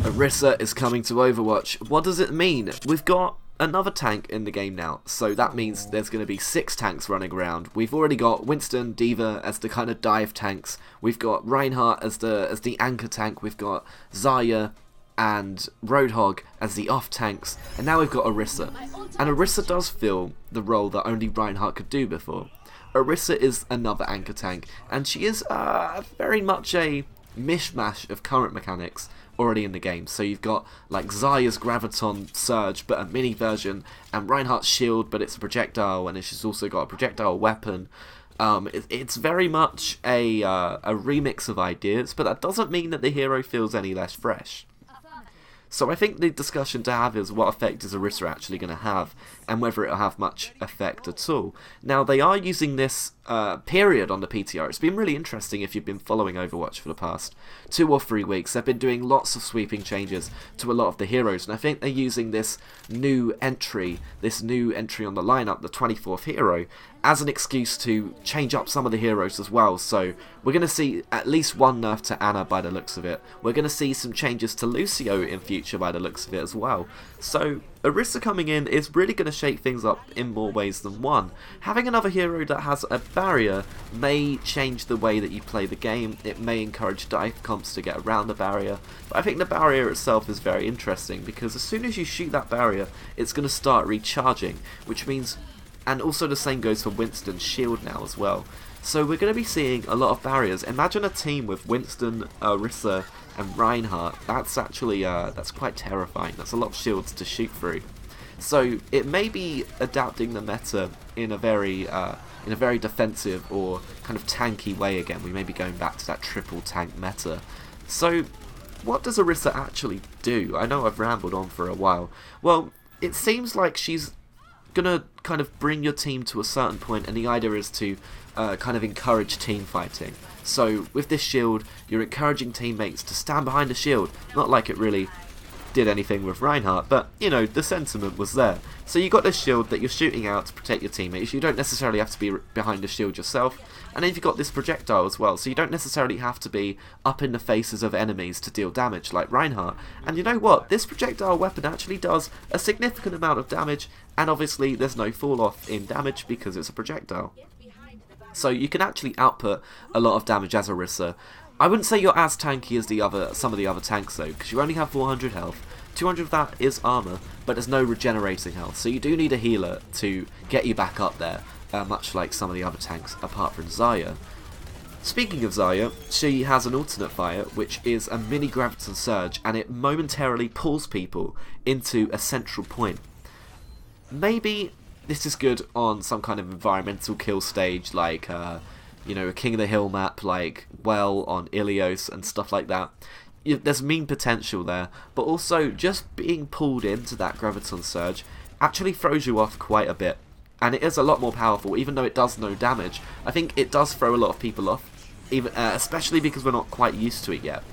Orisa is coming to Overwatch. What does it mean? We've got another tank in the game now, so that means there's going to be 6 tanks running around. We've already got Winston, D.Va as the kind of dive tanks. We've got Reinhardt as the anchor tank. We've got Xayah and Roadhog as the off tanks, and now we've got Orisa. And Orisa does fill the role that only Reinhardt could do before. Orisa is another anchor tank, and she is very much a mishmash of current mechanics already in the game. So you've got like Xayah's Graviton Surge, but a mini version, and Reinhardt's Shield, but it's a projectile, and she's also got a projectile weapon. It's very much a remix of ideas, but that doesn't mean that the hero feels any less fresh. So I think the discussion to have is what effect is Orisa actually going to have, and whether it'll have much effect at all. Now, they are using this period on the PTR. It's been really interesting if you've been following Overwatch for the past 2 or 3 weeks. They've been doing lots of sweeping changes to a lot of the heroes, and I think they're using this new entry on the lineup, the 24th hero, as an excuse to change up some of the heroes as well. So we're going to see at least one nerf to Ana by the looks of it. We're going to see some changes to Lucio in future by the looks of it as well. So Orisa coming in is really going to shake things up in more ways than one. Having another hero that has a barrier may change the way that you play the game. It may encourage dive comps to get around the barrier. But I think the barrier itself is very interesting, because as soon as you shoot that barrier, it's going to start recharging, which means... And also the same goes for Winston's shield now as well. So we're going to be seeing a lot of barriers. Imagine a team with Winston, Orisa and Reinhardt. That's actually that's quite terrifying. That's a lot of shields to shoot through. So it may be adapting the meta in a very defensive or kind of tanky way again. We may be going back to that triple tank meta. So what does Orisa actually do? I know I've rambled on for a while. Well, it seems like she's gonna kind of bring your team to a certain point, and the idea is to kind of encourage team fighting. So with this shield, you're encouraging teammates to stand behind the shield. Not like it really did anything with Reinhardt, but you know, the sentiment was there. So you got this shield that you're shooting out to protect your teammates. You don't necessarily have to be behind the shield yourself. And then you've got this projectile as well, so you don't necessarily have to be up in the faces of enemies to deal damage like Reinhardt. And you know what? This projectile weapon actually does a significant amount of damage, and obviously there's no fall off in damage because it's a projectile. So you can actually output a lot of damage as Orisa. I wouldn't say you're as tanky as some of the other tanks though, because you only have 400 health. 200 of that is armor, but there's no regenerating health, so you do need a healer to get you back up there. Much like some of the other tanks, apart from Xayah. Speaking of Xayah, she has an alternate fire, which is a mini Graviton Surge, and it momentarily pulls people into a central point. Maybe this is good on some kind of environmental kill stage, like, you know, a King of the Hill map, like Well on Ilios and stuff like that. There's mean potential there, but also just being pulled into that Graviton Surge actually throws you off quite a bit. And it is a lot more powerful, even though it does no damage. I think it does throw a lot of people off, even especially because we're not quite used to it yet.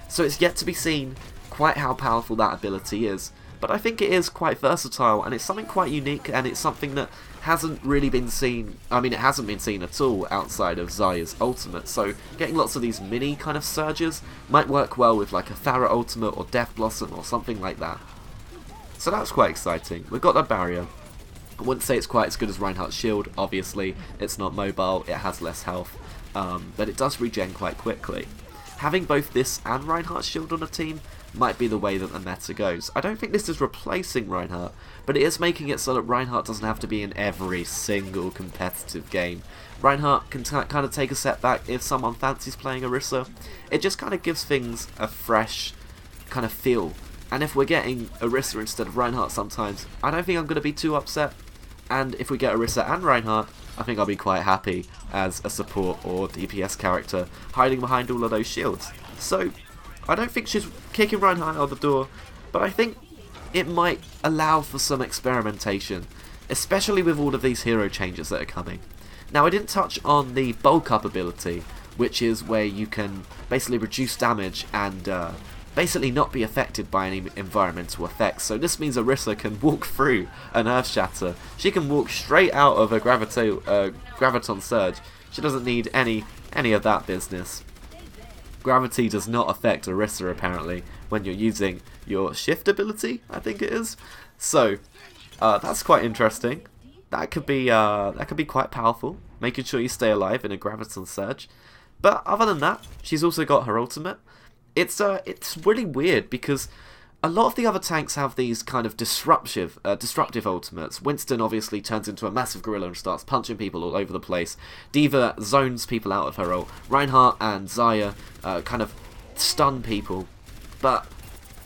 So it's yet to be seen quite how powerful that ability is. But I think it is quite versatile, and it's something quite unique, and it's something that hasn't really been seen. I mean, it hasn't been seen at all outside of Xayah's ultimate. So getting lots of these mini kind of surges might work well with like a Thara ultimate or Death Blossom or something like that. So that's quite exciting. We've got that barrier. I wouldn't say it's quite as good as Reinhardt's shield, obviously. It's not mobile, it has less health, but it does regen quite quickly. Having both this and Reinhardt's shield on a team might be the way that the meta goes. I don't think this is replacing Reinhardt, but it is making it so that Reinhardt doesn't have to be in every single competitive game. Reinhardt can kind of take a step back if someone fancies playing Orisa. It just kind of gives things a fresh kind of feel. And if we're getting Orisa instead of Reinhardt sometimes, I don't think I'm going to be too upset. And if we get Orisa and Reinhardt, I think I'll be quite happy as a support or DPS character hiding behind all of those shields. So I don't think she's kicking Reinhardt out the door, but I think it might allow for some experimentation, especially with all of these hero changes that are coming. Now, I didn't touch on the bulk up ability, which is where you can basically reduce damage and basically not be affected by any environmental effects. So this means Orisa can walk through an Earth Shatter. She can walk straight out of a Graviton Surge. She doesn't need any of that business. Gravity does not affect Orisa apparently, when you're using your shift ability, I think it is. So that's quite interesting. That could be quite powerful, making sure you stay alive in a graviton surge. But other than that, she's also got her ultimate. It's really weird because a lot of the other tanks have these kind of disruptive ultimates. Winston obviously turns into a massive gorilla and starts punching people all over the place. D.Va zones people out of her ult. Reinhardt and Xayah kind of stun people. But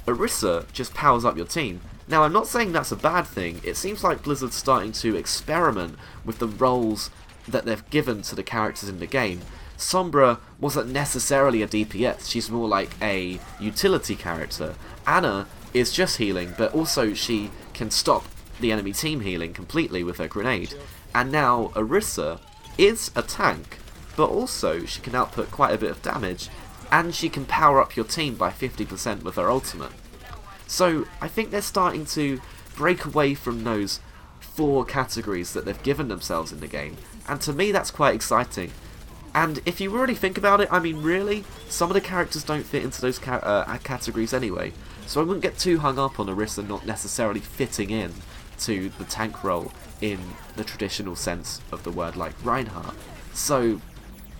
Orisa just powers up your team. Now, I'm not saying that's a bad thing. It seems like Blizzard's starting to experiment with the roles that they've given to the characters in the game. Sombra wasn't necessarily a DPS, she's more like a utility character. Anna is just healing, but also she can stop the enemy team healing completely with her grenade. And now Orisa is a tank, but also she can output quite a bit of damage, and she can power up your team by 50% with her ultimate. So I think they're starting to break away from those 4 categories that they've given themselves in the game, and to me that's quite exciting. And if you really think about it, I mean really, some of the characters don't fit into those categories anyway, so I wouldn't get too hung up on Orisa not necessarily fitting in to the tank role in the traditional sense of the word, like Reinhardt. So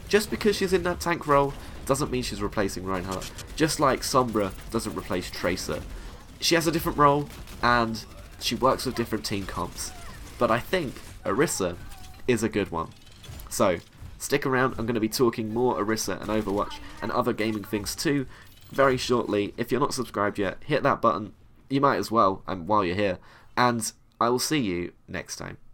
just because she's in that tank role doesn't mean she's replacing Reinhardt, just like Sombra doesn't replace Tracer. She has a different role and she works with different team comps, but I think Orisa is a good one. So stick around, I'm going to be talking more Orisa and Overwatch and other gaming things too very shortly. If you're not subscribed yet, hit that button, you might as well while you're here, and I will see you next time.